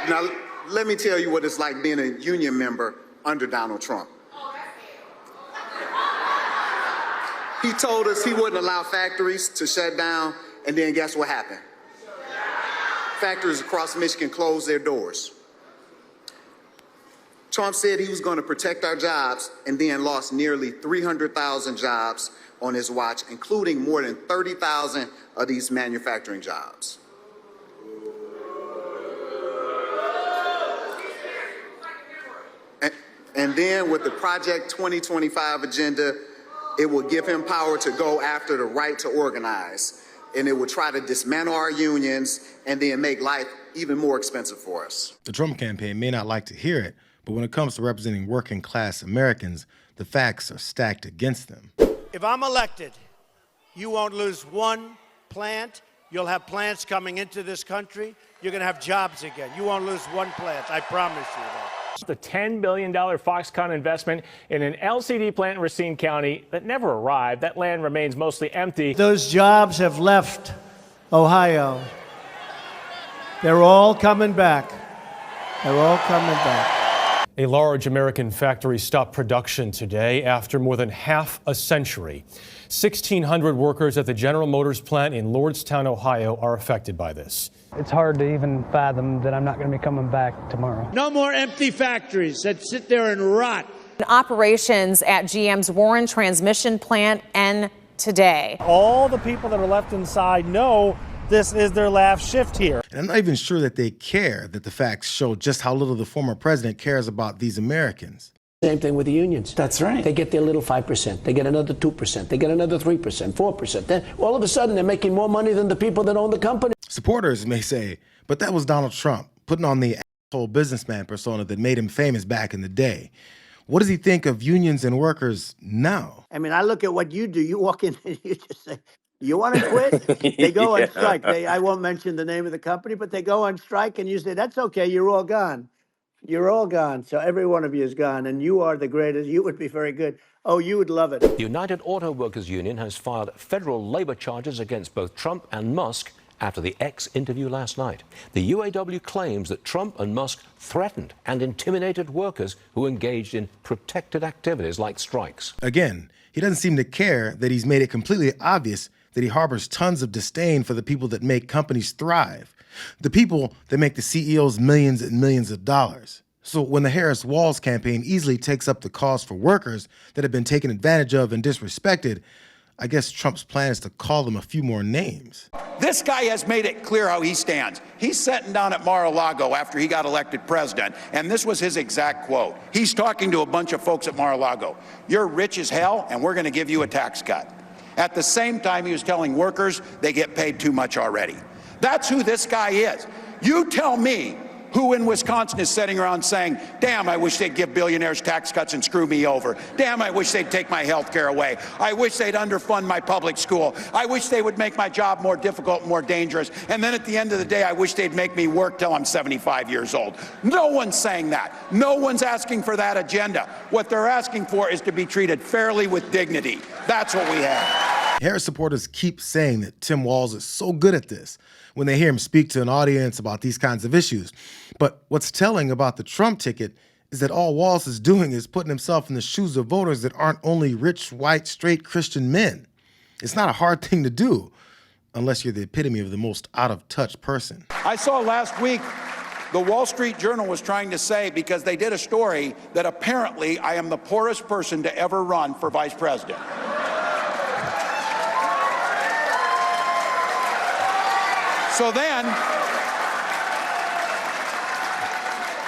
Now, let me tell you what it's like being a union member under Donald Trump. He told us he wouldn't allow factories to shut down, and then guess what happened? Factories across Michigan closed their doors. Trump said he was going to protect our jobs and then lost nearly 300,000 jobs on his watch, including more than 30,000 of these manufacturing jobs. And then with the Project 2025 agenda, it will give him power to go after the right to organize. And it will try to dismantle our unions and then make life even more expensive for us. The Trump campaign may not like to hear it, but when it comes to representing working class Americans, the facts are stacked against them. If I'm elected, you won't lose one plant. You'll have plants coming into this country. You're going to have jobs again. You won't lose one plant. I promise you that. The $10 billion Foxconn investment in an LCD plant in Racine County that never arrived. That land remains mostly empty. Those jobs have left Ohio. They're all coming back. They're all coming back. A large American factory stopped production today after more than half a century. 1,600 workers at the General Motors plant in Lordstown, Ohio, are affected by this. It's hard to even fathom that I'm not going to be coming back tomorrow. No more empty factories that sit there and rot. Operations at GM's Warren transmission plant end today. All the people that are left inside know this is their last shift here. And I'm not even sure that they care that the facts show just how little the former president cares about these Americans. Same thing with the unions. That's right. They get their little 5%. They get another 2%. They get another 3%, 4%. Then all of a sudden they're making more money than the people that own the company. Supporters may say, but that was Donald Trump putting on the asshole businessman persona that made him famous back in the day. What does he think of unions and workers now? I mean, I look at what you do. You walk in and you just say, you want to quit? They go on strike. I won't mention the name of the company, but they go on strike and you say, that's okay, you're all gone. You're all gone. So every one of you is gone, and you are the greatest. You would be very good. Oh, you would love it. The United Auto Workers Union has filed federal labor charges against both Trump and Musk after the X interview last night. The UAW claims that Trump and Musk threatened and intimidated workers who engaged in protected activities like strikes. Again, he doesn't seem to care that he's made it completely obvious that he harbors tons of disdain for the people that make companies thrive. The people that make the CEOs millions and millions of dollars. So when the Harris-Walz campaign easily takes up the cause for workers that have been taken advantage of and disrespected, I guess Trump's plan is to call them a few more names. This guy has made it clear how he stands. He's sitting down at Mar-a-Lago after he got elected president, and this was his exact quote. He's talking to a bunch of folks at Mar-a-Lago. You're rich as hell, and we're going to give you a tax cut. At the same time, he was telling workers they get paid too much already. That's who this guy is. You tell me who in Wisconsin is sitting around saying, damn, I wish they'd give billionaires tax cuts and screw me over. Damn, I wish they'd take my health care away. I wish they'd underfund my public school. I wish they would make my job more difficult, more dangerous. And then at the end of the day, I wish they'd make me work till I'm 75 years old. No one's saying that. No one's asking for that agenda. What they're asking for is to be treated fairly with dignity. That's what we have. Harris supporters keep saying that Tim Walz is so good at this when they hear him speak to an audience about these kinds of issues. But what's telling about the Trump ticket is that all Walz is doing is putting himself in the shoes of voters that aren't only rich, white, straight Christian men. It's not a hard thing to do unless you're the epitome of the most out-of-touch person. I saw last week the Wall Street Journal was trying to say, because they did a story, that apparently I am the poorest person to ever run for vice president. So then,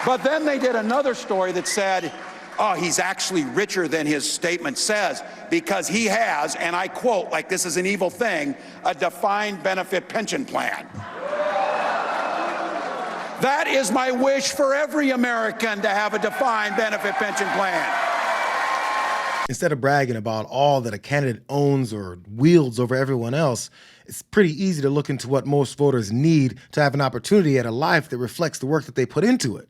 but then they did another story that said, oh, he's actually richer than his statement says because he has, and I quote, like this is an evil thing, a defined benefit pension plan. That is my wish for every American, to have a defined benefit pension plan. Instead of bragging about all that a candidate owns or wields over everyone else, it's pretty easy to look into what most voters need to have an opportunity at a life that reflects the work that they put into it.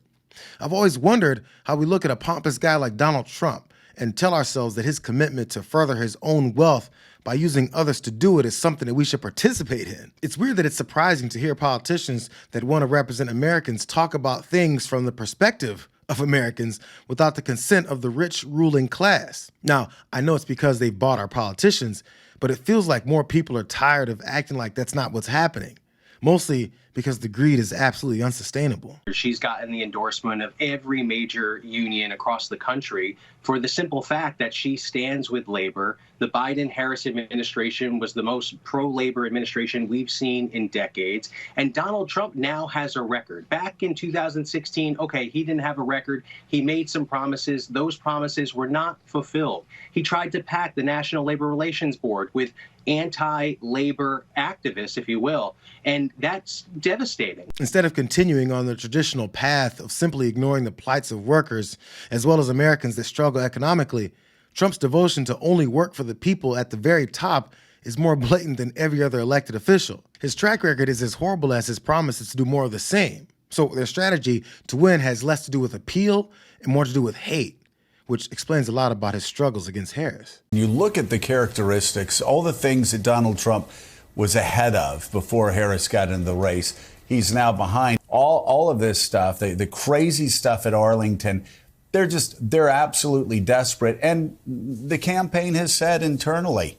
I've always wondered how we look at a pompous guy like Donald Trump and tell ourselves that his commitment to further his own wealth by using others to do it is something that we should participate in. It's weird that it's surprising to hear politicians that want to represent Americans talk about things from the perspective of Americans without the consent of the rich ruling class. Now, I know it's because they've bought our politicians, but it feels like more people are tired of acting like that's not what's happening. Mostly because the greed is absolutely unsustainable. She's gotten the endorsement of every major union across the country for the simple fact that she stands with labor. The Biden-Harris administration was the most pro-labor administration we've seen in decades. And Donald Trump now has a record. Back in 2016, okay, he didn't have a record. He made some promises. Those promises were not fulfilled. He tried to pack the National Labor Relations Board with anti-labor activists, if you will, and that's devastating. Instead of continuing on the traditional path of simply ignoring the plights of workers, as well as Americans that struggle economically, Trump's devotion to only work for the people at the very top is more blatant than every other elected official. His track record is as horrible as his promises to do more of the same. So their strategy to win has less to do with appeal and more to do with hate, which explains a lot about his struggles against Harris. You look at the characteristics, all the things that Donald Trump was ahead of before Harris got into the race, he's now behind. All of this stuff, the crazy stuff at Arlington, they're absolutely desperate. And the campaign has said internally,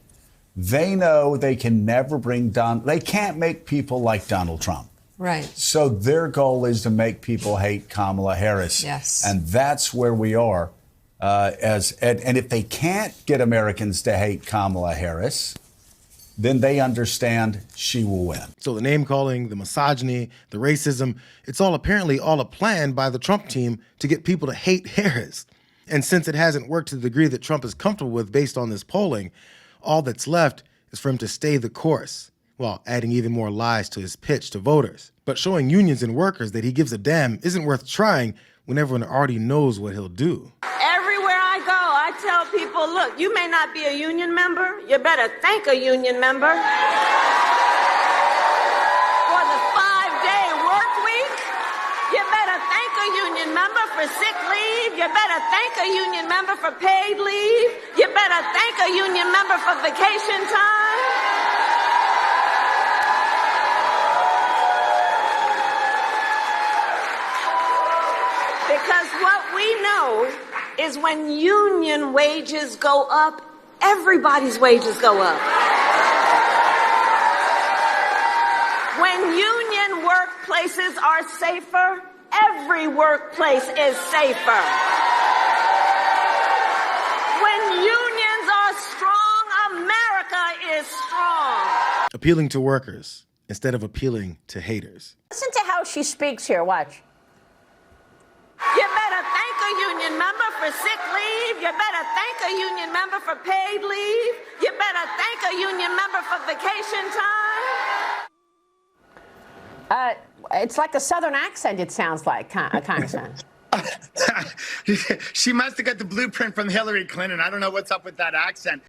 they know they can never they can't make people like Donald Trump. Right. So their goal is to make people hate Kamala Harris. Yes. And that's where we are. And if they can't get Americans to hate Kamala Harris, then they understand she will win. So the name-calling, the misogyny, the racism, it's all apparently all a plan by the Trump team to get people to hate Harris. And since it hasn't worked to the degree that Trump is comfortable with based on this polling, all that's left is for him to stay the course, while adding even more lies to his pitch to voters. But showing unions and workers that he gives a damn isn't worth trying when everyone already knows what he'll do. Everywhere I go, I tell people, look, you may not be a union member. You better thank a union member. For the 5-day work week, you better thank a union member for sick leave. You better thank a union member for paid leave. You better thank a union member for vacation time. Because what we know is when union wages go up, everybody's wages go up. When union workplaces are safer, every workplace is safer. When unions are strong, America is strong. Appealing to workers instead of appealing to haters. Listen to how she speaks here. Watch. You better thank a union member for sick leave. You better thank a union member for paid leave. You better thank a union member for vacation time. It's like a Southern accent, it sounds like, Congressman. She must have got the blueprint from Hillary Clinton. I don't know what's up with that accent.